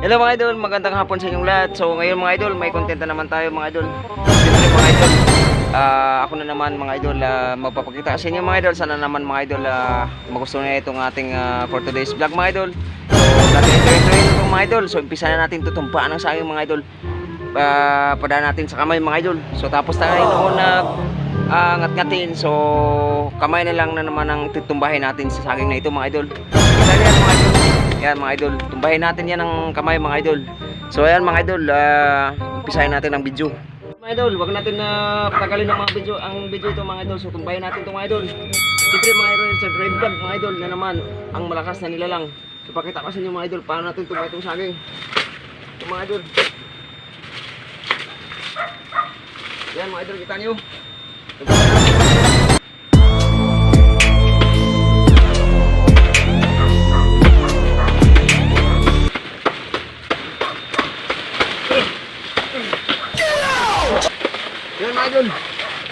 Hello mga idol, magandang hapon sa inyong lahat. So ngayon mga idol, may content na naman tayo mga idol. Siyempre mga idol, ako na naman mga idol, magpapakita sa inyo mga idol. Sana naman mga idol, magustuhan na itong ating for today's vlog mga idol. So natin enjoy itong mga idol. So umpisa na natin tutumpaan ng saging mga idol. Padaan natin sa kamay mga idol. So tapos tayo noon ngat-ngatin. So kamay na lang na naman ang tutumbahin natin sa saging na ito mga idol. Isa yan mga idol. Yan mga idol, tumbahin natin yan ng kamay mga idol. So ayan mga idol, umpisahin natin ang video. Mga idol, wag natin na patagalin ng mga video, ang video ito mga idol. So tumbahin natin ito mga idol. Siyempre mga idol, sa drive vlog mga idol na naman ang malakas na nilalang. So pakita ko sa inyo mga idol paano natin tumbahin itong saging. Ito mga idol. Yan mga idol, kita nyo. Yan mga idol,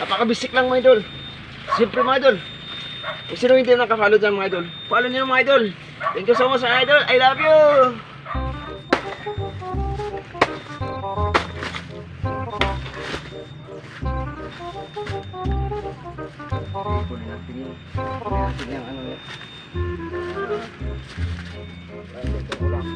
napakabisik lang mga idol. Siyempre mga idol, kung sino hindi nakapollow dyan mga idol, follow nyo mga idol. Thank you so much mga idol, I love you. Kunin natin yung ano yan. Ito ulam.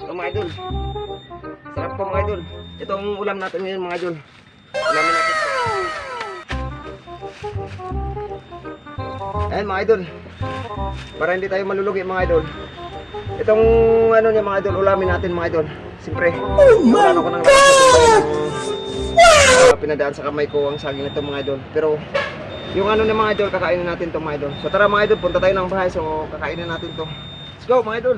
Ito mga idol, sarap to mga idol. Itong ulam natin ngayon mga idol. Ulamin natin ito. Ayan mga idol, para hindi tayo malulugi mga idol. Itong ano niya mga idol, ulamin natin mga idol. Siyempre, wala ko nang pinadaan sa kamay ko ang saging nito mga idol. Pero yung ano niya mga idol, kakainin natin to mga idol. So tara mga idol, punta tayo ng bahay. So kakainin natin to. Let's go mga idol.